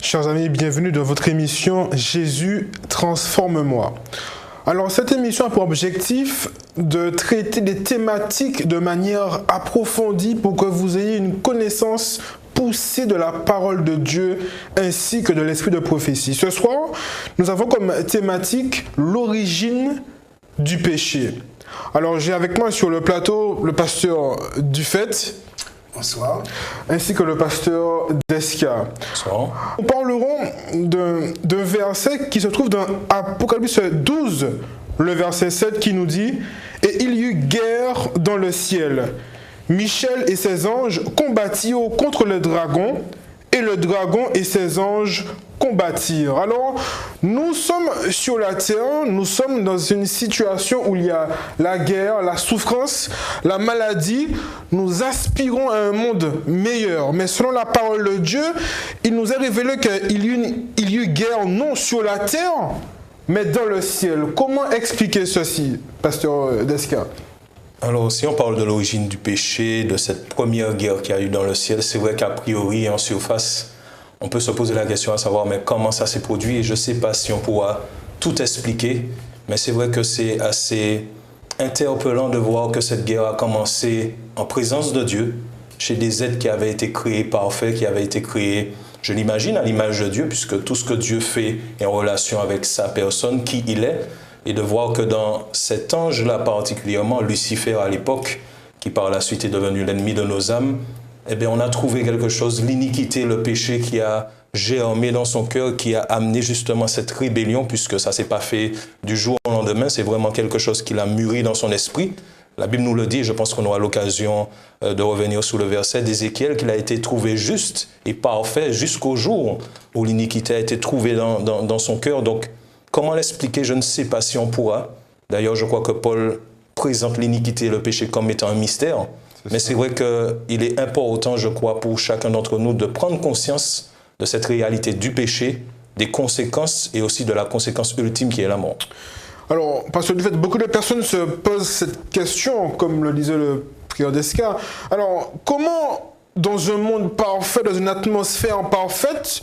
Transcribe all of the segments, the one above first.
Chers amis, bienvenue dans votre émission Jésus transforme-moi. Alors cette émission a pour objectif de traiter des thématiques de manière approfondie pour que vous ayez une connaissance poussée de la parole de Dieu ainsi que de l'esprit de prophétie. Ce soir, nous avons comme thématique l'origine du péché. Alors j'ai avec moi sur le plateau le pasteur Dufet. Bonsoir. Ainsi que le pasteur Desca. Bonsoir. Nous parlerons d'un verset qui se trouve dans Apocalypse 12, le verset 7 qui nous dit « Et il y eut guerre dans le ciel. Michel et ses anges combattirent contre le dragon, et le dragon et ses anges combattirent. » Alors, nous sommes sur la terre, nous sommes dans une situation où il y a la guerre, la souffrance, la maladie. Nous aspirons à un monde meilleur. Mais selon la parole de Dieu, il nous est révélé qu'il y eut guerre non sur la terre, mais dans le ciel. Comment expliquer ceci, pasteur Desca? Alors, si on parle de l'origine du péché, de cette première guerre qu'il y a eu dans le ciel, c'est vrai qu'a priori, en surface, on peut se poser la question à savoir, mais comment ça s'est produit? Et je ne sais pas si on pourra tout expliquer, mais c'est vrai que c'est assez interpellant de voir que cette guerre a commencé en présence de Dieu, chez des êtres qui avaient été créés parfaits, qui avaient été créés, je l'imagine, à l'image de Dieu, puisque tout ce que Dieu fait est en relation avec sa personne, qui il est, et de voir que dans cet ange-là particulièrement, Lucifer à l'époque, qui par la suite est devenu l'ennemi de nos âmes, eh bien on a trouvé quelque chose, l'iniquité, le péché qui a germé dans son cœur, qui a amené justement cette rébellion, puisque ça ne s'est pas fait du jour au lendemain, c'est vraiment quelque chose qui l'a mûri dans son esprit. La Bible nous le dit, je pense qu'on aura l'occasion de revenir sur le verset d'Ézéchiel, qu'il a été trouvé juste et parfait jusqu'au jour où l'iniquité a été trouvée dans son cœur. Donc, comment l'expliquer? Je ne sais pas si on pourra. D'ailleurs, je crois que Paul présente l'iniquité et le péché comme étant un mystère. Mais c'est vrai qu'il est important, je crois, pour chacun d'entre nous de prendre conscience de cette réalité du péché, des conséquences et aussi de la conséquence ultime qui est la mort. Alors, parce que du fait, beaucoup de personnes se posent cette question, comme le disait le prieur Desca. Alors, comment, dans un monde parfait, dans une atmosphère parfaite,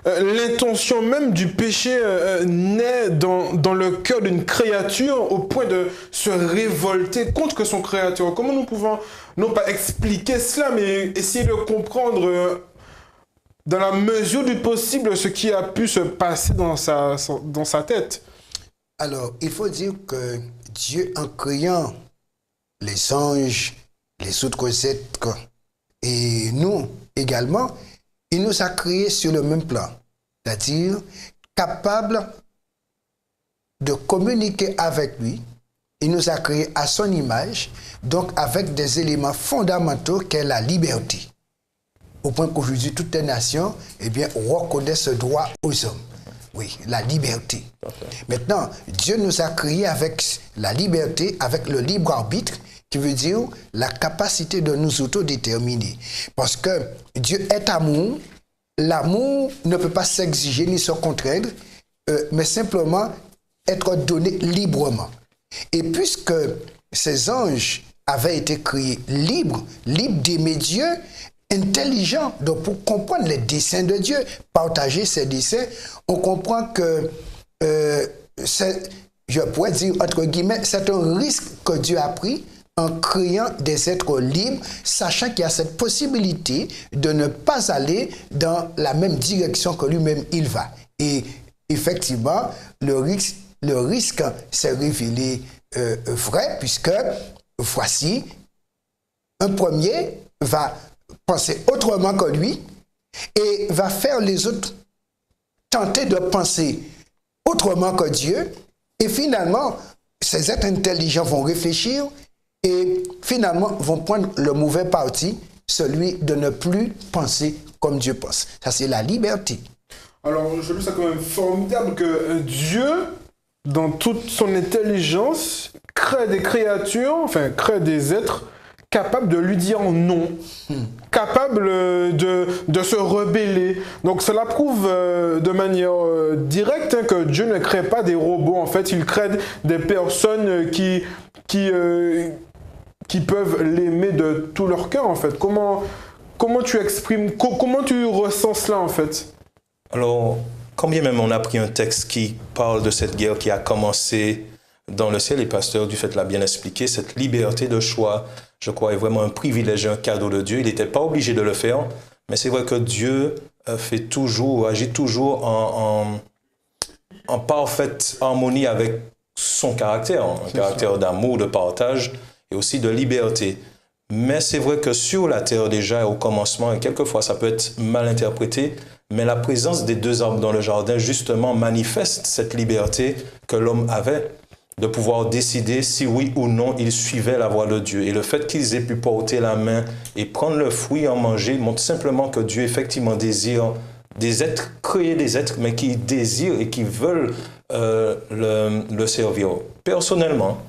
l'intention même du péché naît dans le cœur d'une créature au point de se révolter contre son créateur? Comment nous pouvons, non pas expliquer cela, mais essayer de comprendre dans la mesure du possible ce qui a pu se passer dans sa tête? Alors, il faut dire que Dieu, en créant les anges, les autres êtres, et nous également, il nous a créés sur le même plan, c'est-à-dire capables de communiquer avec lui. Il nous a créés à son image, donc avec des éléments fondamentaux qu'est la liberté. Au point qu'aujourd'hui, toutes les nations reconnaissent ce droit aux hommes. Oui, la liberté. Maintenant, Dieu nous a créés avec la liberté, avec le libre arbitre, qui veut dire la capacité de nous autodéterminer. Parce que Dieu est amour, l'amour ne peut pas s'exiger ni se contraindre, mais simplement être donné librement. Et puisque ces anges avaient été créés libres d'aimer Dieu, intelligents, donc pour comprendre les desseins de Dieu, partager ses desseins, on comprend que, je pourrais dire entre guillemets, c'est un risque que Dieu a pris en créant des êtres libres, sachant qu'il y a cette possibilité de ne pas aller dans la même direction que lui-même il va. Et effectivement, le risque s'est révélé vrai, puisque voici, un premier va penser autrement que lui et va faire les autres tenter de penser autrement que Dieu. Et finalement, ces êtres intelligents vont réfléchir et finalement vont prendre le mauvais parti, celui de ne plus penser comme Dieu pense. Ça, c'est la liberté. Alors, je trouve ça quand même formidable que Dieu, dans toute son intelligence, crée des créatures, enfin, crée des êtres capables de lui dire non, capables de se rebeller. Donc cela prouve de manière directe que Dieu ne crée pas des robots. En fait, il crée des personnes qui peuvent l'aimer de tout leur cœur, en fait. Comment tu exprimes, comment tu ressens cela, en fait? Alors, quand bien même on a pris un texte qui parle de cette guerre qui a commencé dans le ciel, et Pasteur Dufait l'a bien expliqué, cette liberté de choix, je crois, est vraiment un privilège, un cadeau de Dieu. Il n'était pas obligé de le faire, mais c'est vrai que Dieu agit toujours en parfaite harmonie avec son caractère, un caractère d'amour, de partage et aussi de liberté. Mais c'est vrai que sur la terre déjà, au commencement, et quelquefois ça peut être mal interprété, mais la présence des deux arbres dans le jardin justement manifeste cette liberté que l'homme avait de pouvoir décider si oui ou non il suivait la voie de Dieu. Et le fait qu'ils aient pu porter la main et prendre le fruit, en manger, montre simplement que Dieu effectivement désire des êtres, créer des êtres, mais qui désirent et qui veulent le servir. Personnellement,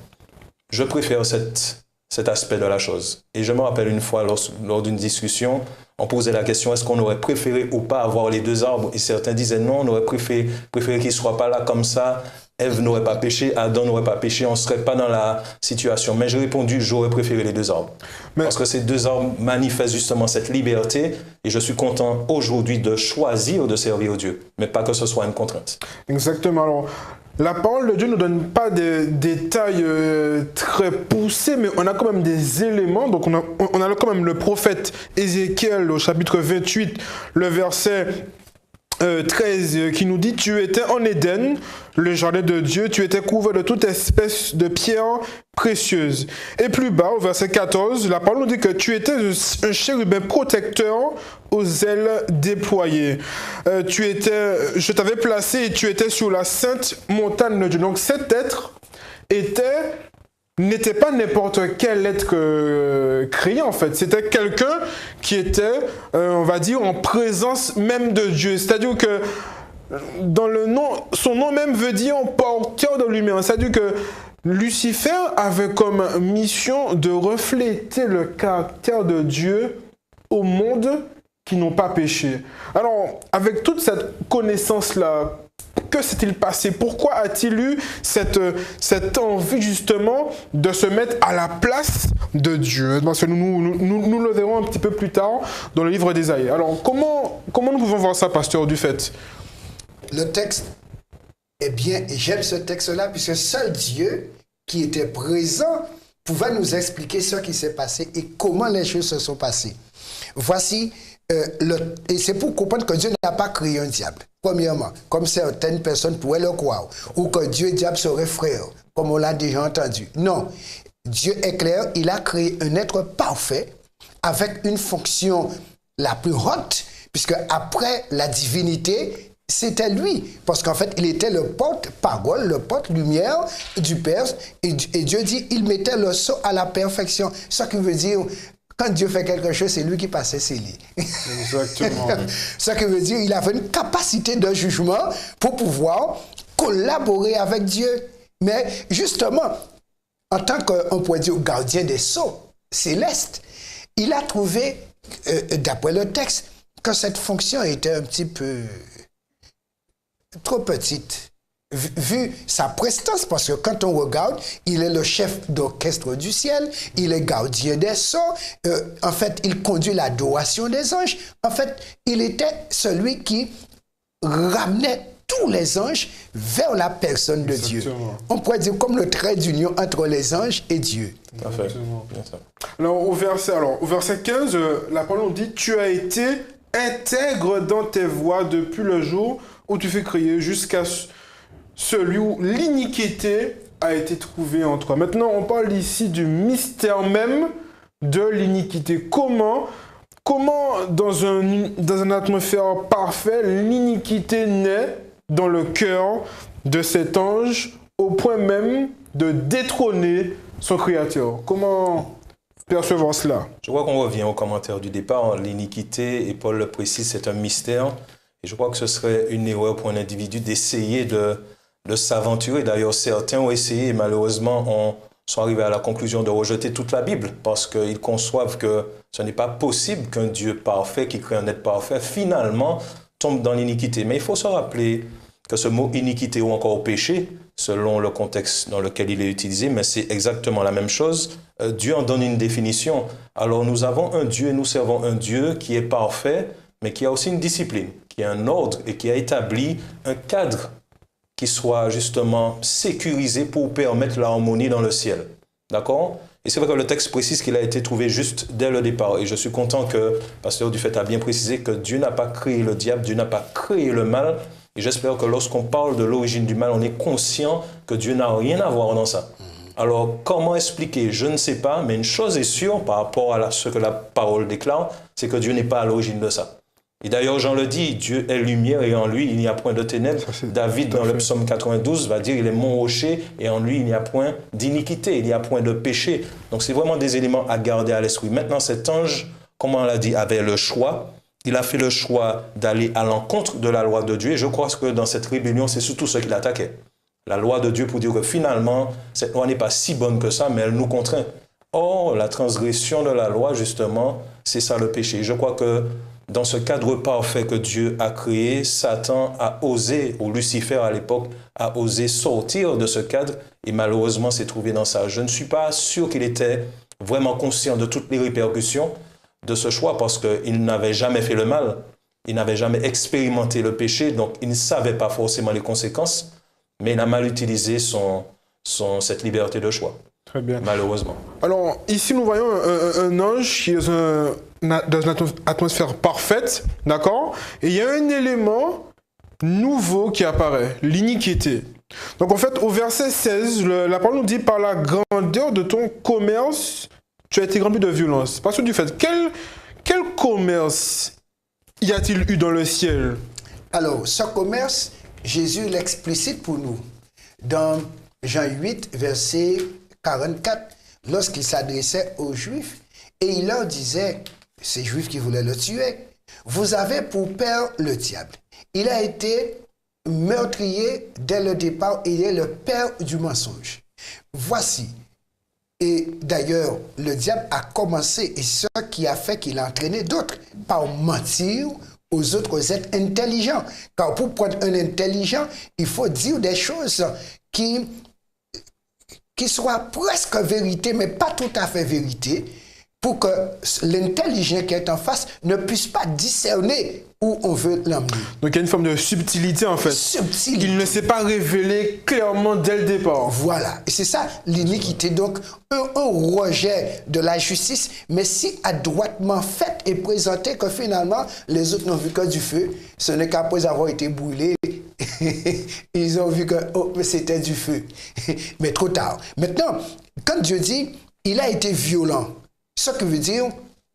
je préfère cet aspect de la chose. Et je me rappelle une fois, lors d'une discussion, on posait la question, est-ce qu'on aurait préféré ou pas avoir les deux arbres? Et certains disaient non, on aurait préféré qu'ils ne soient pas là comme ça. Ève n'aurait pas péché, Adam n'aurait pas péché, on ne serait pas dans la situation. Mais j'ai répondu, j'aurais préféré les deux arbres. Parce que ces deux arbres manifestent justement cette liberté et je suis content aujourd'hui de choisir de servir Dieu, mais pas que ce soit une contrainte. Exactement. Alors, la parole de Dieu ne nous donne pas des détails très poussés, mais on a quand même des éléments. Donc, on a quand même le prophète Ézéchiel au chapitre 28, le verset 13 qui nous dit « Tu étais en Éden, le jardin de Dieu, tu étais couvert de toute espèce de pierres précieuses. » Et plus bas, au verset 14, la parole nous dit que tu étais un chérubin protecteur aux ailes déployées. Je t'avais placé et tu étais sur la sainte montagne de Dieu. Donc cet être n'était pas n'importe quel être créé en fait. C'était quelqu'un qui était, on va dire, en présence même de Dieu. C'est-à-dire que son nom même veut dire porteur de lumière. C'est-à-dire que Lucifer avait comme mission de refléter le caractère de Dieu au monde qui n'ont pas péché. Alors, avec toute cette connaissance-là, que s'est-il passé? Pourquoi a-t-il eu cette envie justement de se mettre à la place de Dieu? Parce que nous le verrons un petit peu plus tard dans le livre d'Ésaïe. Alors, comment nous pouvons voir ça, Pasteur Dufait? Le texte est bien, et j'aime ce texte-là, puisque seul Dieu qui était présent pouvait nous expliquer ce qui s'est passé et comment les choses se sont passées. Voici, et c'est pour comprendre que Dieu n'a pas créé un diable. Premièrement, comme certaines personnes pourraient le croire, ou que Dieu et diable seraient frères, comme on l'a déjà entendu. Non, Dieu est clair, il a créé un être parfait avec une fonction la plus haute, puisque après la divinité, c'était lui, parce qu'en fait, il était le porte-parole, le porte-lumière du Père, et Dieu dit, il mettait le sceau à la perfection. Ce qui veut dire, quand Dieu fait quelque chose, c'est lui qui passait ses lits. Exactement. Ce qui veut dire, il avait une capacité de jugement pour pouvoir collaborer avec Dieu. Mais justement, en tant qu'on pourrait dire gardien des sceaux célestes, il a trouvé, d'après le texte, que cette fonction était un petit peu trop petite, vu sa prestance, parce que quand on regarde, il est le chef d'orchestre du ciel, il est gardien des sceaux, en fait, il conduit l'adoration des anges, en fait, il était celui qui ramenait tous les anges vers la personne de Dieu. On pourrait dire comme le trait d'union entre les anges et Dieu. Tout à fait. Alors, au verset 15, la parole nous dit « Tu as été intègre dans tes voies depuis le jour où tu fus créé jusqu'à celui où l'iniquité a été trouvée en toi. » Maintenant, on parle ici du mystère même de l'iniquité. Comment dans une atmosphère parfaite, l'iniquité naît dans le cœur de cet ange au point même de détrôner son créateur? Comment percevoir cela? Je crois qu'on revient au commentaire du départ. L'iniquité, et Paul le précise, c'est un mystère. Et je crois que ce serait une erreur pour un individu d'essayer de s'aventurer. D'ailleurs, certains ont essayé et malheureusement sont arrivés à la conclusion de rejeter toute la Bible parce qu'ils conçoivent que ce n'est pas possible qu'un Dieu parfait qui crée un être parfait finalement tombe dans l'iniquité. Mais il faut se rappeler que ce mot iniquité ou encore péché, selon le contexte dans lequel il est utilisé, mais c'est exactement la même chose. Dieu en donne une définition. Alors nous avons un Dieu et nous servons un Dieu qui est parfait, mais qui a aussi une discipline, qui a un ordre et qui a établi un cadre qui soit justement sécurisé pour permettre l'harmonie dans le ciel. D'accord? Et c'est vrai que le texte précise qu'il a été trouvé juste dès le départ. Et je suis content que Pasteur Dufay a bien précisé que Dieu n'a pas créé le diable, Dieu n'a pas créé le mal. Et j'espère que lorsqu'on parle de l'origine du mal, on est conscient que Dieu n'a rien à voir dans ça. Alors, comment expliquer? Je ne sais pas, mais une chose est sûre par rapport à ce que la parole déclare, c'est que Dieu n'est pas à l'origine de ça. Et d'ailleurs, Jean le dit, Dieu est lumière et en lui, il n'y a point de ténèbres. David, dans le psaume 92, va dire, il est mon rocher et en lui, il n'y a point d'iniquité, il n'y a point de péché. Donc, c'est vraiment des éléments à garder à l'esprit. Maintenant, cet ange, comme on l'a dit, avait le choix. Il a fait le choix d'aller à l'encontre de la loi de Dieu. Et je crois que dans cette rébellion, c'est surtout ce qu'il attaquait. La loi de Dieu pour dire que finalement, cette loi n'est pas si bonne que ça, mais elle nous contraint. Or, la transgression de la loi, justement, c'est ça le péché. Je crois que dans ce cadre parfait que Dieu a créé, Satan a osé, ou Lucifer à l'époque, a osé sortir de ce cadre et malheureusement s'est trouvé dans ça. Je ne suis pas sûr qu'il était vraiment conscient de toutes les répercussions de ce choix parce qu'il n'avait jamais fait le mal, il n'avait jamais expérimenté le péché, donc il ne savait pas forcément les conséquences, mais il a mal utilisé cette liberté de choix. Très bien. Malheureusement. Alors, ici, nous voyons un ange qui est dans une atmosphère parfaite, d'accord? Et il y a un élément nouveau qui apparaît, l'iniquité. Donc, en fait, au verset 16, la parole nous dit, par la grandeur de ton commerce, tu as été rempli de violence. Parce que du fait, quel commerce y a-t-il eu dans le ciel? Alors, ce commerce, Jésus l'explicite pour nous. Dans Jean 8, verset 44, lorsqu'il s'adressait aux Juifs, et il leur disait, ces Juifs qui voulaient le tuer, vous avez pour père le diable. Il a été meurtrier dès le départ, il est le père du mensonge. Voici. Et d'ailleurs, le diable a commencé, et ce qui a fait qu'il a entraîné d'autres, par mentir aux autres êtres intelligents. Car pour prendre un intelligent, il faut dire des choses qui soit presque vérité, mais pas tout à fait vérité, pour que l'intelligent qui est en face ne puisse pas discerner où on veut l'emmener. Donc il y a une forme de subtilité en fait. Subtilité. Il ne s'est pas révélé clairement dès le départ. Voilà. Et c'est ça l'iniquité. Donc un rejet de la justice, mais si adroitement fait et présenté que finalement les autres n'ont vu que du feu, ce n'est qu'après avoir été brûlés, ils ont vu que c'était du feu. Mais trop tard. Maintenant, quand Dieu dit, il a été violent, ce qui veut dire,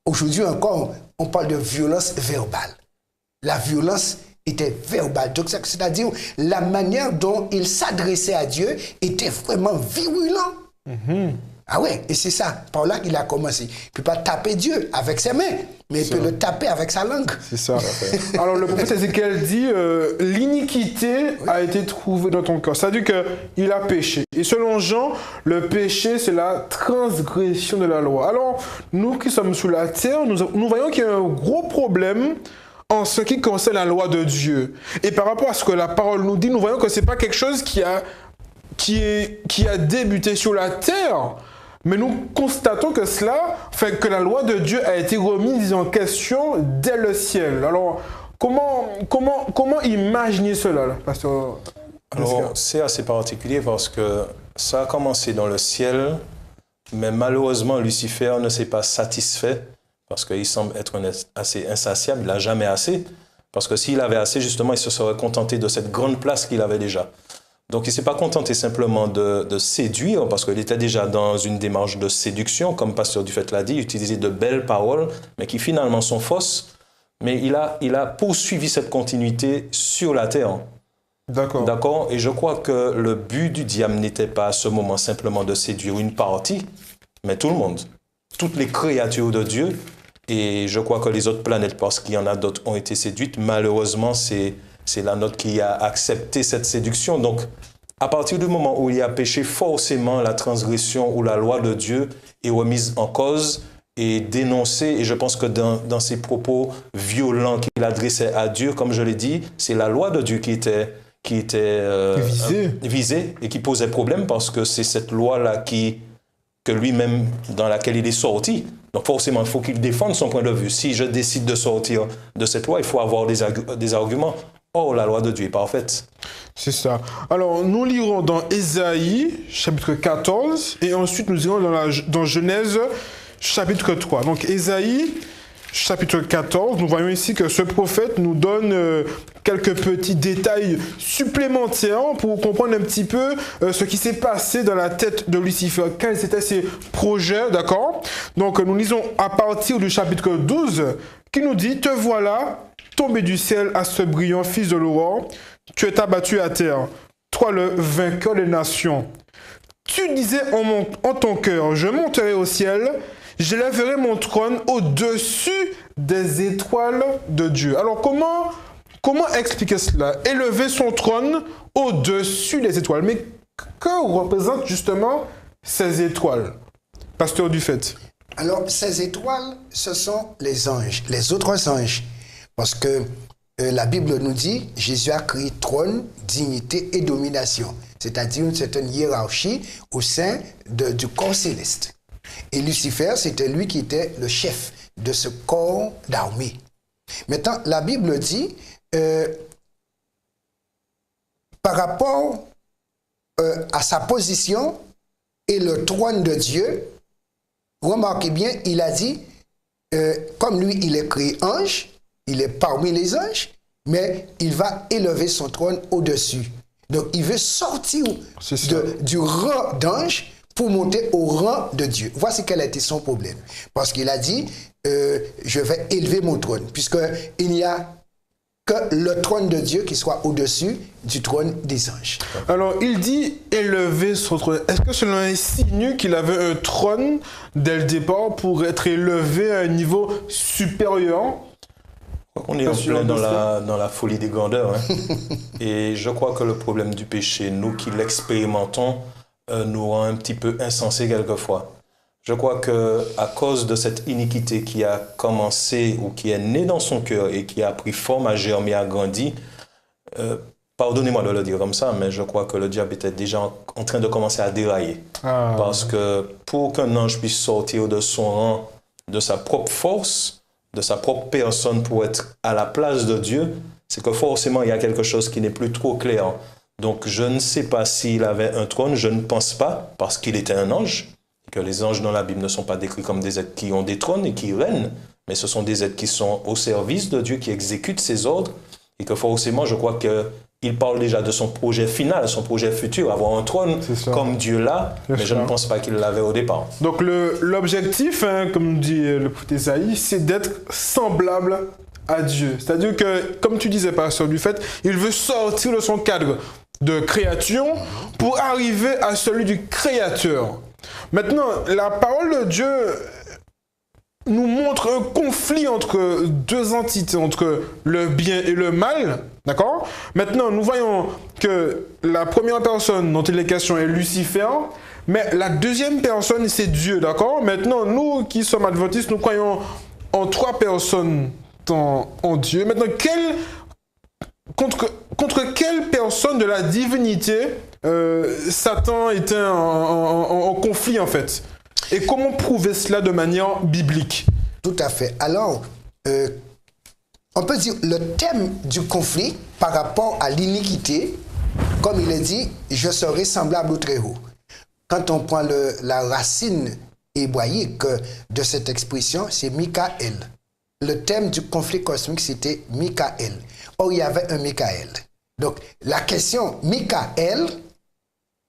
aujourd'hui encore, on parle de violence verbale. La violence était verbale. Donc, c'est-à-dire, la manière dont il s'adressait à Dieu était vraiment virulent. Ah ouais, et c'est ça, par là qu'il a commencé. Il ne peut pas taper Dieu avec ses mains, mais il peut le taper avec sa langue. C'est ça. Alors le prophète Ézéchiel dit, l'iniquité a été trouvée dans ton cœur. C'est-à-dire qu'il a péché. Et selon Jean, le péché, c'est la transgression de la loi. Alors, nous qui sommes sous la terre, nous voyons qu'il y a un gros problème en ce qui concerne la loi de Dieu. Et par rapport à ce que la parole nous dit, nous voyons que ce n'est pas quelque chose qui a débuté sur la terre. Mais nous constatons que cela fait que la loi de Dieu a été remise en question dès le ciel. Alors, comment imaginer cela, là, pasteur? Alors, c'est assez particulier parce que ça a commencé dans le ciel, mais malheureusement, Lucifer ne s'est pas satisfait parce qu'il semble être assez insatiable. Il n'a jamais assez. Parce que s'il avait assez, justement, il se serait contenté de cette grande place qu'il avait déjà. Donc, il ne s'est pas contenté simplement de séduire, parce qu'il était déjà dans une démarche de séduction, comme Pasteur Dufay l'a dit, utiliser de belles paroles, mais qui finalement sont fausses. Mais il a poursuivi cette continuité sur la terre. D'accord. D'accord. Et je crois que le but du diable n'était pas à ce moment simplement de séduire une partie, mais tout le monde. Toutes les créatures de Dieu. Et je crois que les autres planètes, parce qu'il y en a d'autres, ont été séduites. Malheureusement, c'est la nôtre qui a accepté cette séduction. Donc, à partir du moment où il y a péché, forcément, la transgression ou la loi de Dieu est remise en cause et dénoncée. Et je pense que dans ses propos violents qu'il adressait à Dieu, comme je l'ai dit, c'est la loi de Dieu qui était visée et qui posait problème parce que c'est cette loi-là que lui-même, dans laquelle il est sorti. Donc forcément, il faut qu'il défende son point de vue. Si je décide de sortir de cette loi, il faut avoir des arguments. Or, la loi de Dieu est parfaite. C'est ça. Alors, nous lirons dans Ésaïe, chapitre 14, et ensuite nous irons dans Genèse, chapitre 3. Donc, Ésaïe, chapitre 14, nous voyons ici que ce prophète nous donne quelques petits détails supplémentaires pour comprendre un petit peu ce qui s'est passé dans la tête de Lucifer, quels étaient ses projets, d'accord? Donc, nous lisons à partir du chapitre 12, qui nous dit « Te voilà, tombé du ciel à ce brillant fils de l'aurore, tu es abattu à terre, toi le vainqueur des nations. Tu disais en ton cœur, je monterai au ciel, j'élèverai mon trône au-dessus des étoiles de Dieu. » Alors comment expliquer cela? Élever son trône au-dessus des étoiles. Mais que représentent justement ces étoiles, pasteur Dufait? Alors, ces étoiles, ce sont les anges, les autres anges. Parce que la Bible nous dit, Jésus a créé trône, dignité et domination. C'est-à-dire une certaine hiérarchie au sein du corps céleste. Et Lucifer, c'était lui qui était le chef de ce corps d'armée. Maintenant, la Bible dit, par rapport à sa position et le trône de Dieu, remarquez bien, il a dit, comme lui, il est créé ange, il est parmi les anges, mais il va élever son trône au-dessus. Donc, il veut sortir du rang d'ange pour monter au rang de Dieu. Voici quel a été son problème. Parce qu'il a dit, je vais élever mon trône, puisqu'il n'y a que le trône de Dieu qui soit au-dessus du trône des anges. Alors, il dit élever son trône. Est-ce que cela insinue qu'il avait un trône dès le départ pour être élevé à un niveau supérieur? On est en plein dans la folie des grandeurs. Hein. Et je crois que le problème du péché, nous qui l'expérimentons, nous rend un petit peu insensés quelquefois. Je crois qu'à cause de cette iniquité qui a commencé ou qui est née dans son cœur et qui a pris forme, a germé, a grandi, pardonnez-moi de le dire comme ça, mais je crois que le diable était déjà en train de commencer à dérailler. Parce que pour qu'un ange puisse sortir de son rang, de sa propre force, de sa propre personne pour être à la place de Dieu, c'est que forcément il y a quelque chose qui n'est plus trop clair. Donc je ne sais pas s'il avait un trône, je ne pense pas, parce qu'il était un ange, que les anges dans la Bible ne sont pas décrits comme des êtres qui ont des trônes et qui règnent, mais ce sont des êtres qui sont au service de Dieu, qui exécutent ses ordres, et que forcément je crois qu'il parle déjà de son projet final, son projet futur, avoir un trône comme Dieu l'a, mais je ne pense pas qu'il l'avait au départ. Donc l'objectif, hein, comme dit le prophète Ésaïe, c'est d'être semblable à Dieu. C'est-à-dire que, comme tu disais, pasteur Dufait, il veut sortir de son cadre de création pour arriver à celui du Créateur. Maintenant, la parole de Dieu nous montre un conflit entre deux entités, entre le bien et le mal, d'accord? Maintenant, nous voyons que la première personne dont il est question est Lucifer, mais la deuxième personne, c'est Dieu, d'accord? Maintenant, nous qui sommes adventistes, nous croyons en trois personnes en Dieu. Maintenant, contre quelle personne de la divinité Satan était en conflit, en fait? Et comment prouver cela de manière biblique? Tout à fait. Alors, on peut dire le thème du conflit par rapport à l'iniquité, comme il est dit, je serai semblable au Très-Haut. Quand on prend la racine hébraïque de cette expression, c'est Michael. Le thème du conflit cosmique, c'était Michael. Or, il y avait un Michael. Donc, la question, Michael,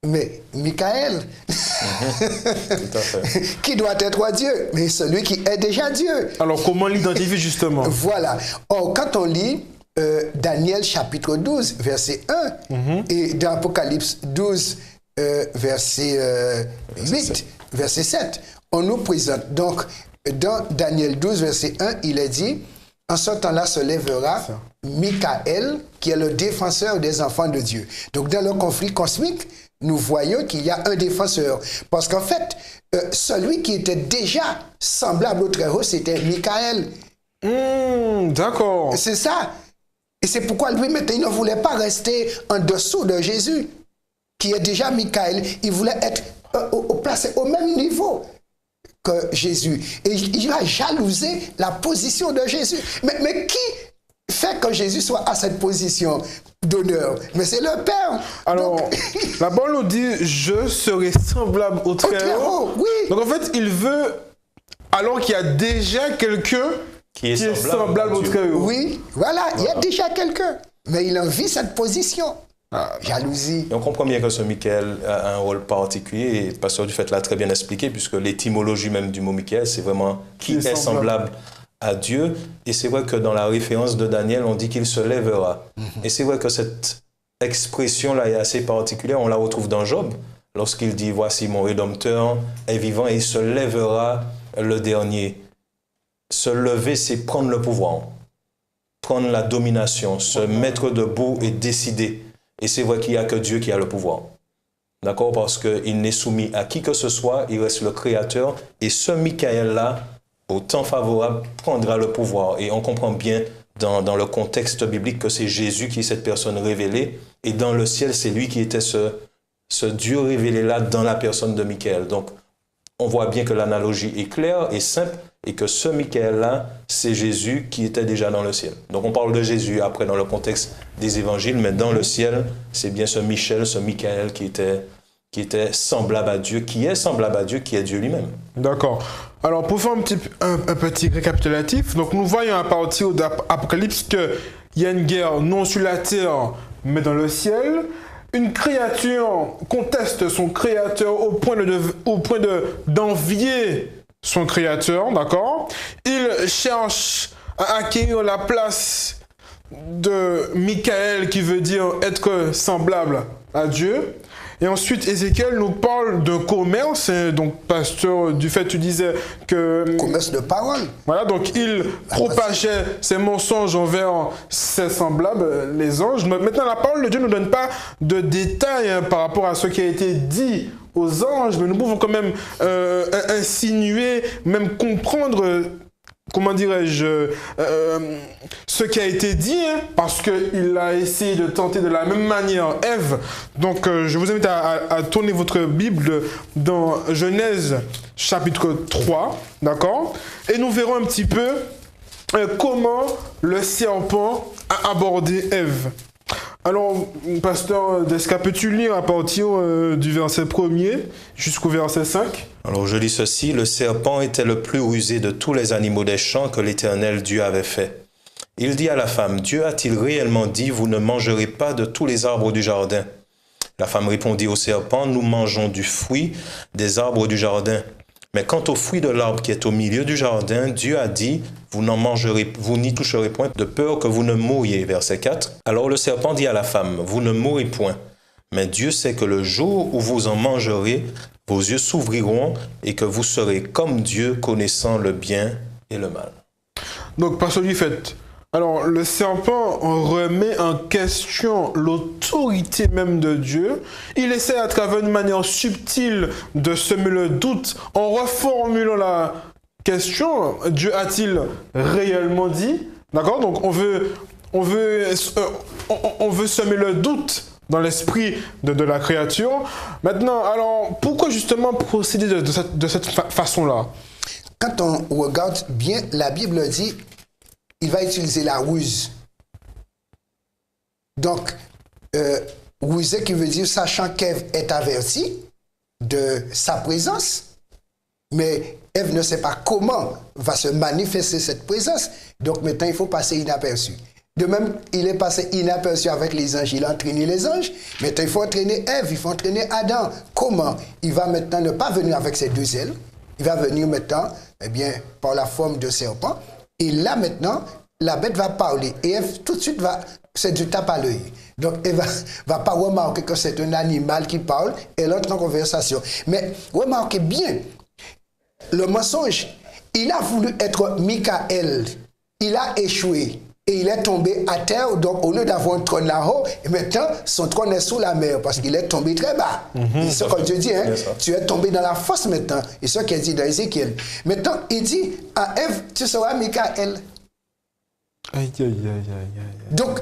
mais Michael, Tout à fait. qui doit être Dieu, mais celui qui est déjà Dieu. Alors, comment l'identifier justement? Voilà. Or, quand on lit Daniel chapitre 12, verset 1, et dans Apocalypse 12, verset 8, verset 7, on nous présente. Donc, dans Daniel 12, verset 1, il est dit, en ce temps-là se lèvera Michael, qui est le défenseur des enfants de Dieu. Donc, dans le conflit cosmique, nous voyons qu'il y a un défenseur. Parce qu'en fait, celui qui était déjà semblable au Très-Haut, c'était Michael. D'accord. C'est ça. Et c'est pourquoi lui, maintenant, il ne voulait pas rester en dessous de Jésus, qui est déjà Michael. Il voulait être placé au même niveau. que Jésus. Et il va jalouser la position de Jésus. Mais qui fait que Jésus soit à cette position d'honneur? Mais c'est le Père. Alors, Donc, la parole nous dit, je serai semblable au Très-Haut. Oui. Donc en fait, il veut, alors qu'il y a déjà quelqu'un Qui est semblable au Très-Haut. Oui, voilà, il y a déjà quelqu'un. Mais il envie cette position. Jalousie. Et on comprend bien que ce Michael a un rôle particulier, et Pasteur Dufait l'a très bien expliqué, puisque l'étymologie même du mot Michael, c'est vraiment qui est semblable à Dieu. Et c'est vrai que dans la référence de Daniel, on dit qu'il se lèvera. Et c'est vrai que cette expression-là est assez particulière, on la retrouve dans Job, lorsqu'il dit « Voici mon Rédempteur est vivant et il se lèvera le dernier ». Se lever, c'est prendre le pouvoir, prendre la domination, se mettre debout et décider. Et c'est vrai qu'il n'y a que Dieu qui a le pouvoir. D'accord? Parce qu'il n'est soumis à qui que ce soit, il reste le Créateur. Et ce Michael-là, au temps favorable, prendra le pouvoir. Et on comprend bien dans le contexte biblique que c'est Jésus qui est cette personne révélée. Et dans le ciel, c'est lui qui était ce Dieu révélé-là dans la personne de Michael. Donc, on voit bien que l'analogie est claire et simple. Et que ce Michael-là, c'est Jésus qui était déjà dans le ciel. Donc on parle de Jésus après dans le contexte des évangiles, mais dans le ciel, c'est bien ce Michel, ce Michael qui était semblable à Dieu, qui est semblable à Dieu, qui est Dieu lui-même. D'accord. Alors pour faire un petit récapitulatif, donc nous voyons à partir d'Apocalypse qu'il y a une guerre non sur la terre, mais dans le ciel. Une créature conteste son créateur au point d'envier son créateur, d'accord? Il cherche à acquérir la place de Michael, qui veut dire être semblable à Dieu. Et ensuite, Ézéchiel nous parle d'un commerce. Donc, Pasteur Dufait, tu disais que... Commerce de parole. Voilà, donc il propageait ses mensonges envers ses semblables, les anges. Maintenant, la parole de Dieu ne nous donne pas de détails par rapport à ce qui a été dit aux anges, mais nous pouvons quand même insinuer, même comprendre, comment dirais-je, ce qui a été dit, parce qu'il a essayé de tenter de la même manière Ève. Donc je vous invite à tourner votre Bible dans Genèse chapitre 3, d'accord? Et nous verrons un petit peu comment le serpent a abordé Ève. Alors, Pasteur Desca, peux-tu lire à partir du verset 1er jusqu'au verset 5? Alors je lis ceci, le serpent était le plus rusé de tous les animaux des champs que l'Éternel Dieu avait fait. Il dit à la femme, Dieu a-t-il réellement dit, vous ne mangerez pas de tous les arbres du jardin? La femme répondit au serpent, nous mangeons du fruit des arbres du jardin. Mais quant au fruit de l'arbre qui est au milieu du jardin, Dieu a dit, vous n'en mangerez, vous n'y toucherez point, de peur que vous ne mouriez. Verset 4. Alors le serpent dit à la femme, vous ne mourrez point. Mais Dieu sait que le jour où vous en mangerez, vos yeux s'ouvriront et que vous serez comme Dieu, connaissant le bien et le mal. Donc, Pasteur Dufait, alors le serpent remet en question l'autorité même de Dieu. Il essaie à travers une manière subtile de semer le doute en reformulant la question, Dieu a-t-il réellement dit? D'accord? Donc on veut semer le doute dans l'esprit de la créature. Maintenant, alors pourquoi justement procéder de cette façon-là? Quand on regarde bien, la Bible dit il va utiliser la ruse. Donc, ruser qui veut dire sachant qu'Ève est avertie de sa présence, mais Ève ne sait pas comment va se manifester cette présence. Donc maintenant, il faut passer inaperçu. De même, il est passé inaperçu avec les anges. Il a entraîné les anges. Maintenant, il faut entraîner Ève, il faut entraîner Adam. Comment? Il va maintenant ne pas venir avec ses deux ailes. Il va venir maintenant, eh bien, par la forme de serpent. Et là, maintenant, la bête va parler. Et Ève, tout de suite, c'est du tape à l'œil. Donc, elle va pas remarquer que c'est un animal qui parle. Elle entre en conversation. Mais remarquez bien, le mensonge, il a voulu être Michael. Il a échoué. Et il est tombé à terre, donc au lieu d'avoir un trône là-haut, maintenant son trône est sous la mer parce qu'il est tombé très bas. C'est ce que Dieu dit, hein? Tu es tombé dans la fosse maintenant. Et ce qu'il dit dans Ézéchiel. Maintenant, il dit à Ève, tu seras Michael. Aïe, aïe, aïe, aïe, aïe. Donc,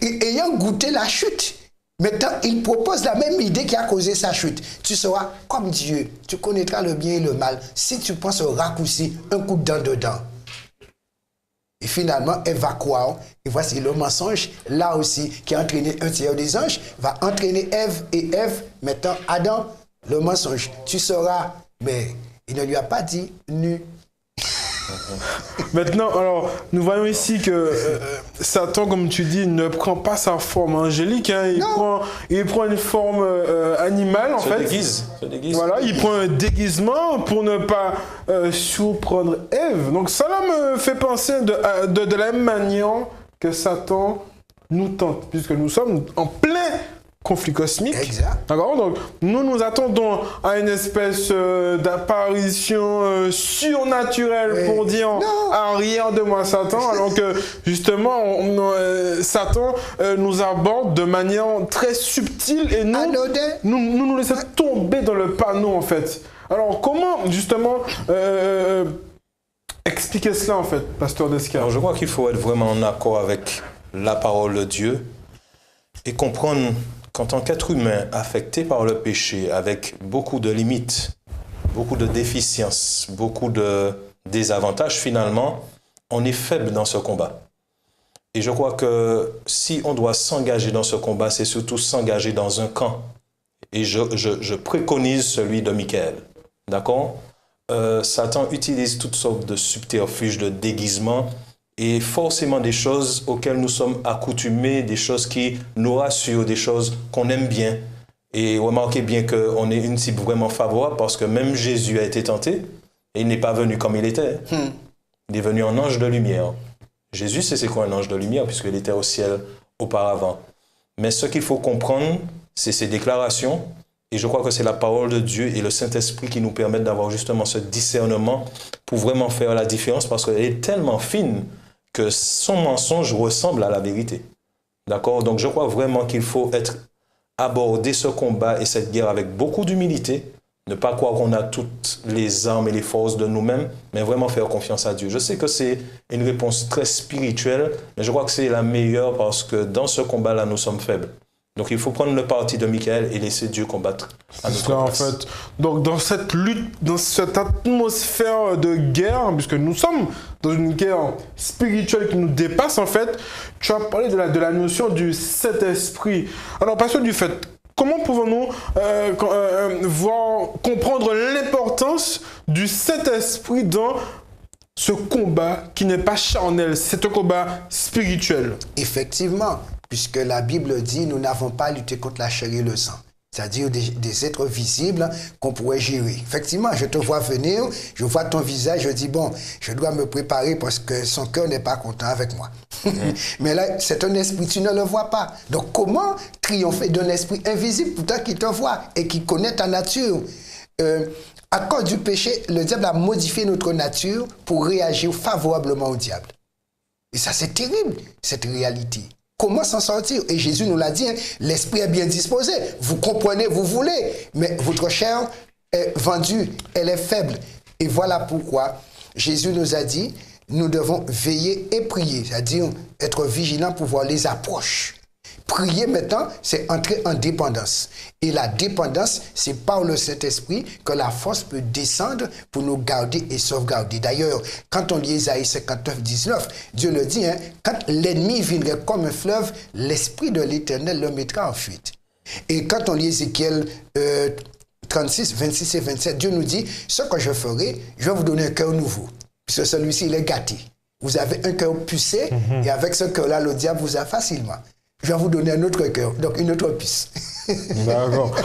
ayant goûté la chute, Maintenant, il propose la même idée qui a causé sa chute. Tu seras comme Dieu. Tu connaîtras le bien et le mal. Si tu penses au raccourci, un coup de dent dedans. Et finalement, elle va croire. Et voici le mensonge, là aussi, qui a entraîné un tiers des anges, va entraîner Ève et Ève, mettant Adam, le mensonge. Tu seras, mais il ne lui a pas dit nu. Maintenant, alors, nous voyons ici que Satan, comme tu dis, ne prend pas sa forme angélique, hein, il prend une forme animale, en fait. Se déguise. Voilà, il prend un déguisement pour ne pas surprendre Ève. Donc, cela me fait penser de la même manière que Satan nous tente, puisque nous sommes en plein conflit cosmique. Exact. D'accord. Donc, nous attendons à une espèce d'apparition surnaturelle pour dire arrière de moi Satan, alors que justement Satan nous aborde de manière très subtile et nous laissons tomber dans le panneau en fait. Alors comment justement expliquer cela en fait, Pasteur Descar? Je crois qu'il faut être vraiment en accord avec la parole de Dieu et comprendre qu'en tant qu'être humain affecté par le péché, avec beaucoup de limites, beaucoup de déficiences, beaucoup de désavantages, finalement, on est faible dans ce combat. Et je crois que si on doit s'engager dans ce combat, c'est surtout s'engager dans un camp. Et je préconise celui de Michael. D'accord? Satan utilise toutes sortes de subterfuges, de déguisements, et forcément des choses auxquelles nous sommes accoutumés, des choses qui nous rassurent, des choses qu'on aime bien. Et remarquez bien qu'on est une cible vraiment favorable parce que même Jésus a été tenté et il n'est pas venu comme il était. Il est venu en ange de lumière. Jésus, c'est quoi un ange de lumière puisqu'il était au ciel auparavant. Mais ce qu'il faut comprendre, c'est ses déclarations. Et je crois que c'est la parole de Dieu et le Saint-Esprit qui nous permettent d'avoir justement ce discernement pour vraiment faire la différence parce qu'elle est tellement fine que son mensonge ressemble à la vérité. D'accord? Donc je crois vraiment qu'il faut aborder ce combat et cette guerre avec beaucoup d'humilité, ne pas croire qu'on a toutes les armes et les forces de nous-mêmes, mais vraiment faire confiance à Dieu. Je sais que c'est une réponse très spirituelle, mais je crois que c'est la meilleure parce que dans ce combat-là, nous sommes faibles. Donc il faut prendre le parti de Michael et laisser Dieu combattre à notre place. En fait. Donc dans cette lutte, dans cette atmosphère de guerre, puisque nous sommes dans une guerre spirituelle qui nous dépasse en fait, tu as parlé de la notion du Saint-Esprit. Alors parce que du fait, comment pouvons-nous comprendre l'importance du Saint-Esprit dans ce combat qui n'est pas charnel, c'est un combat spirituel? Effectivement, puisque la Bible dit nous n'avons pas à lutter contre la chair et le sang, c'est-à-dire des êtres visibles qu'on pourrait gérer. Effectivement, je te vois venir, je vois ton visage, je dis bon, je dois me préparer parce que son cœur n'est pas content avec moi. Mais là, c'est un esprit, tu ne le vois pas. Donc comment triompher d'un esprit invisible pourtant qui te voit et qui connaît ta nature? À cause du péché, le diable a modifié notre nature pour réagir favorablement au diable. Et ça, c'est terrible, cette réalité. Comment s'en sortir? Et Jésus nous l'a dit, hein, l'esprit est bien disposé. Vous comprenez, vous voulez, mais votre chair est vendue, elle est faible. Et voilà pourquoi Jésus nous a dit, nous devons veiller et prier, c'est-à-dire être vigilants pour voir les approches. Prier maintenant, c'est entrer en dépendance. Et la dépendance, c'est par le Saint-Esprit que la force peut descendre pour nous garder et sauvegarder. D'ailleurs, quand on lit Isaïe 59, 19, Dieu le dit, hein, quand l'ennemi viendrait comme un fleuve, l'Esprit de l'Éternel le mettra en fuite. Et quand on lit Ézéchiel 36, 26 et 27, Dieu nous dit, ce que je ferai, je vais vous donner un cœur nouveau. Puisque celui-ci, il est gâté. Vous avez un cœur pucé, et avec ce cœur-là, le diable vous a facilement. Je vais vous donner un autre cœur, donc une autre puce. D'accord.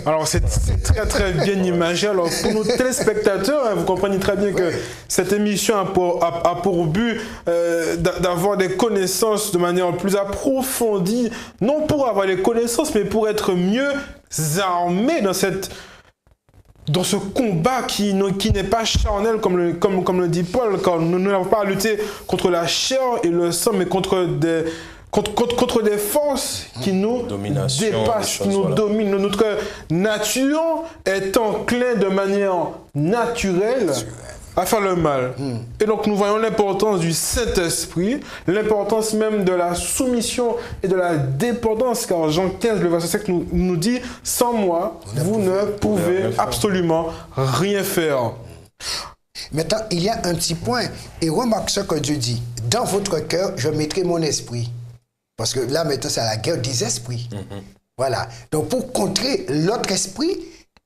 Alors c'est très très bien imagé. Alors pour nos téléspectateurs, hein, vous comprenez très bien que cette émission a pour but d'avoir des connaissances de manière plus approfondie, non pour avoir les connaissances, mais pour être mieux armés dans ce combat qui n'est pas charnel, comme le dit Paul, quand nous n'avons pas à lutter contre la chair et le sang, mais contre des forces qui nous dépassent, qui nous dominent. Notre nature est enclin de manière naturelle à faire le mal. Et donc nous voyons l'importance du Saint-Esprit, l'importance même de la soumission et de la dépendance, car Jean 15, le verset 5 nous dit « Sans moi, vous ne pouvez absolument rien faire. » Maintenant, il y a un petit point, et remarque ce que Dieu dit. Dans votre cœur, je mettrai mon esprit. Parce que là, maintenant, c'est la guerre des esprits. Voilà. Donc, pour contrer l'autre esprit,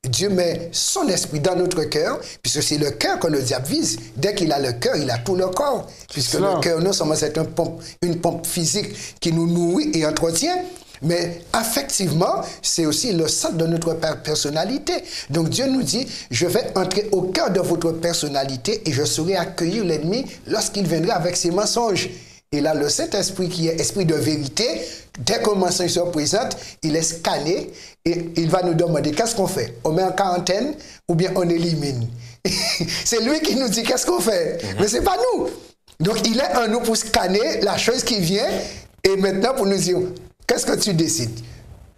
Dieu met son esprit dans notre cœur, puisque c'est le cœur que le diable vise. Dès qu'il a le cœur, il a tout le corps. Puisque le cœur, non seulement c'est une pompe physique qui nous nourrit et entretient, mais affectivement, c'est aussi le centre de notre personnalité. Donc Dieu nous dit, je vais entrer au cœur de votre personnalité et je saurai accueillir l'ennemi lorsqu'il viendra avec ses mensonges. Et là, le Saint-Esprit, qui est esprit de vérité, dès qu'un mensonge se présente, il est scanné et il va nous demander qu'est-ce qu'on fait. On met en quarantaine ou bien on élimine. C'est lui qui nous dit qu'est-ce qu'on fait. Mais ce n'est pas nous. Donc il est en nous pour scanner la chose qui vient et maintenant pour nous dire qu'est-ce que tu décides.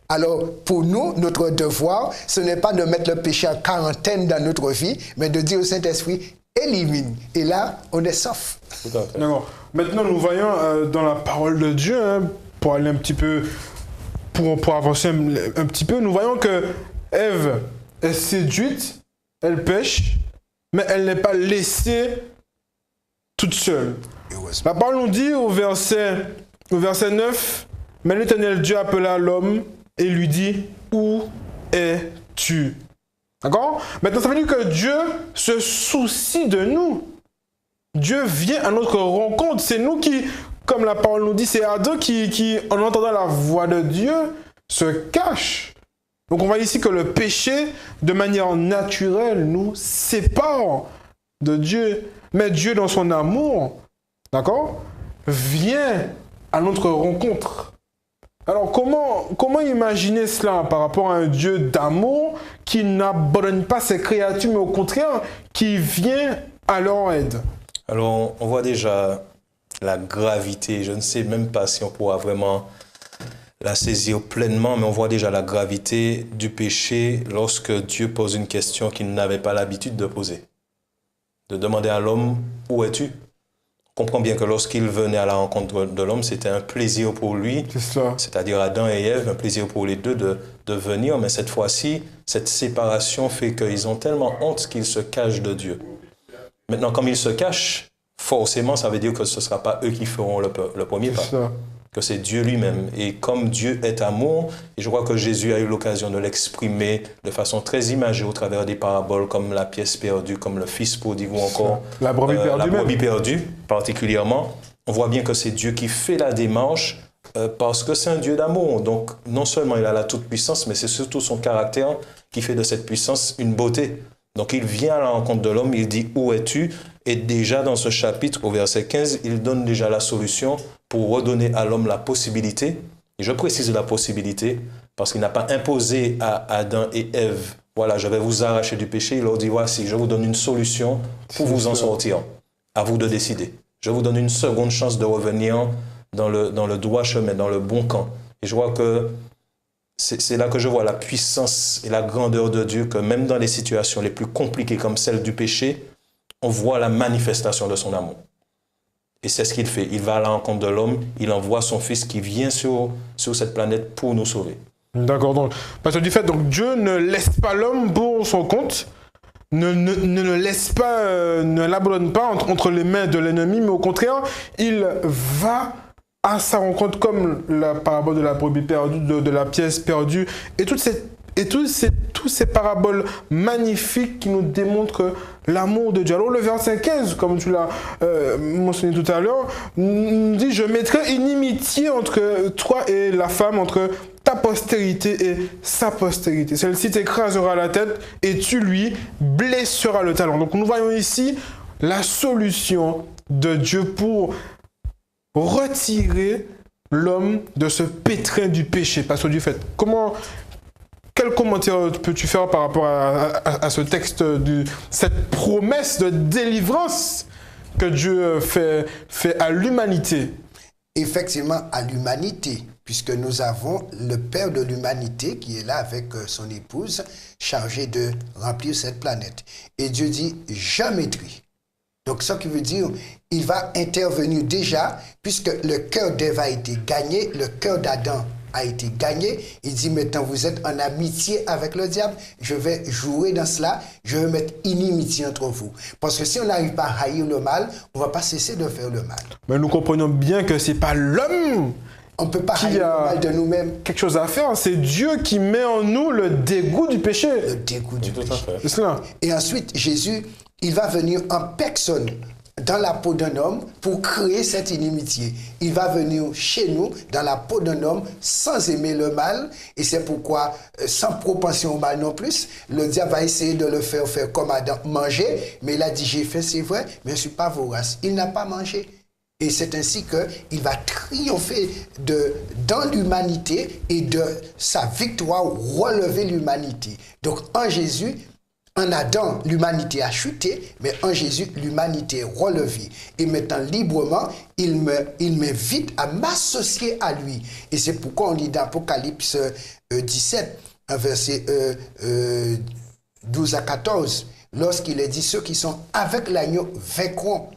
Alors, pour nous, notre devoir, ce n'est pas de mettre le péché en quarantaine dans notre vie, mais de dire au Saint-Esprit, élimine. Et là, on est sauf. D'accord. Maintenant, nous voyons dans la parole de Dieu, pour aller un petit peu, pour avancer un petit peu, nous voyons que Ève est séduite, elle pêche, mais elle n'est pas laissée toute seule. La parole nous dit au verset 9, « Mais l'Éternel Dieu appela l'homme et lui dit, où es-tu » D'accord? Maintenant, ça veut dire que Dieu se soucie de nous. Dieu vient à notre rencontre. C'est nous qui, comme la parole nous dit, c'est Adam qui, en entendant la voix de Dieu, se cache. Donc on voit ici que le péché, de manière naturelle, nous sépare de Dieu. Mais Dieu, dans son amour, d'accord, vient à notre rencontre. Alors comment imaginer cela par rapport à un Dieu d'amour qui n'abandonne pas ses créatures, mais au contraire, qui vient à leur aide? Alors, on voit déjà la gravité. Je ne sais même pas si on pourra vraiment la saisir pleinement, mais on voit déjà la gravité du péché lorsque Dieu pose une question qu'il n'avait pas l'habitude de poser. De demander à l'homme, où es-tu? On comprend bien que lorsqu'il venait à la rencontre de l'homme, c'était un plaisir pour lui, c'est-à-dire Adam et Ève, un plaisir pour les deux de venir, mais cette fois-ci, cette séparation fait qu'ils ont tellement honte qu'ils se cachent de Dieu. Maintenant, comme ils se cachent, forcément, ça veut dire que ce ne sera pas eux qui feront le premier pas, que c'est Dieu lui-même. Et comme Dieu est amour, et je crois que Jésus a eu l'occasion de l'exprimer de façon très imagée au travers des paraboles comme la pièce perdue, comme le fils prodigue ou encore la brebis perdue particulièrement. On voit bien que c'est Dieu qui fait la démarche parce que c'est un Dieu d'amour. Donc non seulement il a la toute-puissance, mais c'est surtout son caractère qui fait de cette puissance une beauté. Donc il vient à la rencontre de l'homme, il dit « Où es-tu » Et déjà dans ce chapitre, au verset 15, il donne déjà la solution pour redonner à l'homme la possibilité. Et je précise la possibilité parce qu'il n'a pas imposé à Adam et Ève « Voilà, je vais vous arracher du péché ». Il leur dit « Voici, je vous donne une solution pour vous en sortir. À vous de décider. Je vous donne une seconde chance de revenir dans le droit chemin, dans le bon camp. » Et je vois que c'est là que je vois la puissance et la grandeur de Dieu, que même dans les situations les plus compliquées comme celle du péché, on voit la manifestation de son amour. Et c'est ce qu'il fait. Il va à la rencontre de l'homme, il envoie son fils qui vient sur cette planète pour nous sauver. D'accord, donc, parce que du fait, donc Dieu ne laisse pas l'homme pour son compte, ne laisse pas, ne l'abandonne pas entre les mains de l'ennemi, mais au contraire, il va à sa rencontre, comme la parabole de la brebis perdue, de la pièce perdue, et toutes ces paraboles magnifiques qui nous démontrent l'amour de Dieu. Alors le verset 15, comme tu l'as mentionné tout à l'heure, nous dit « Je mettrai une inimitié entre toi et la femme, entre ta postérité et sa postérité. Celle-ci t'écrasera la tête et tu lui blesseras le talon. » Donc nous voyons ici la solution de Dieu pour retirer l'homme de ce pétrin du péché, parce que du fait. Quel commentaire peux-tu faire par rapport à ce texte, cette promesse de délivrance que Dieu fait à l'humanité? Effectivement, à l'humanité, puisque nous avons le Père de l'humanité qui est là avec son épouse, chargé de remplir cette planète. Et Dieu dit, je mettrai Donc, ça qui veut dire, il va intervenir déjà, puisque le cœur d'Ève a été gagné, le cœur d'Adam a été gagné. Il dit maintenant, vous êtes en amitié avec le diable, je vais jouer dans cela, je vais mettre inimitié entre vous. Parce que si on n'arrive pas à haïr le mal, on ne va pas cesser de faire le mal. Mais nous comprenons bien que ce n'est pas l'homme On ne peut pas qui haïr le a mal de nous-mêmes. quelque chose à faire, c'est Dieu qui met en nous le dégoût du péché. Le dégoût du Tout à péché. fait. C'est cela. Et ensuite, Jésus, il va venir en personne dans la peau d'un homme pour créer cette inimitié. Il va venir chez nous dans la peau d'un homme sans aimer le mal. Et c'est pourquoi, sans propension au mal non plus, le diable va essayer de le faire comme Adam, manger. Mais il a dit, j'ai fait, c'est vrai, mais je ne suis pas vorace. Il n'a pas mangé. Et c'est ainsi qu'il va triompher dans l'humanité et de sa victoire relever l'humanité. Donc en Jésus, en Adam, l'humanité a chuté, mais en Jésus, l'humanité est relevée. Et maintenant, librement, il m'invite à m'associer à lui. Et c'est pourquoi on lit dans Apocalypse 17, verset 12 à 14, lorsqu'il est dit, ceux qui sont avec l'agneau vaincront.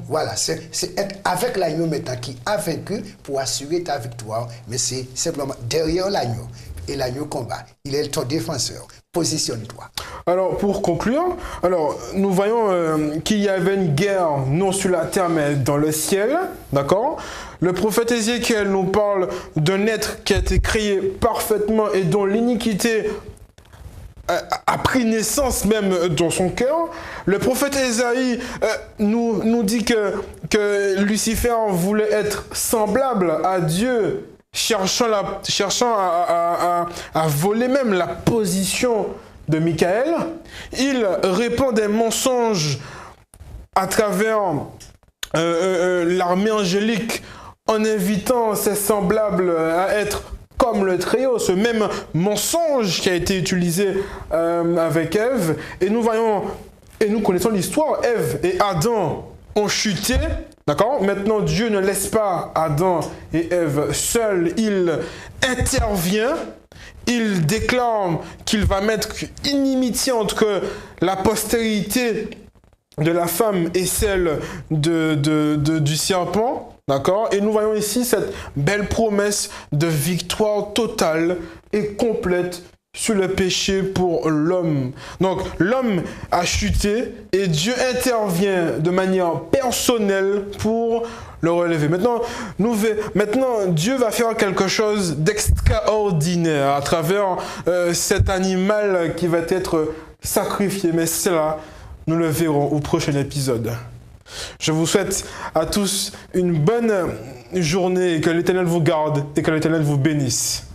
Voilà, c'est être avec l'agneau maintenant qui a vaincu pour assurer ta victoire, mais c'est simplement derrière l'agneau. Et l'agneau combat. Il est ton défenseur. Positionne-toi. Alors, pour conclure, nous voyons qu'il y avait une guerre non sur la terre, mais dans le ciel, d'accord? Le prophète Ézéchiel nous parle d'un être qui a été créé parfaitement et dont l'iniquité a pris naissance même dans son cœur. Le prophète Ésaïe nous dit que Lucifer voulait être semblable à Dieu, cherchant à voler même la position de Michael. Il répand des mensonges à travers l'armée angélique en invitant ses semblables à être comme le Très-Haut, ce même mensonge qui a été utilisé avec Ève. Et nous voyons, et nous connaissons l'histoire, Ève et Adam ont chuté, d'accord? Maintenant, Dieu ne laisse pas Adam et Ève seuls, il intervient, il déclare qu'il va mettre inimitié entre la postérité de la femme et celle du serpent. D'accord? Et nous voyons ici cette belle promesse de victoire totale et complète sur le péché pour l'homme. Donc, l'homme a chuté et Dieu intervient de manière personnelle pour le relever. Maintenant, Dieu va faire quelque chose d'extraordinaire à travers cet animal qui va être sacrifié. Mais cela, nous le verrons au prochain épisode. Je vous souhaite à tous une bonne journée, que l'Éternel vous garde et que l'Éternel vous bénisse.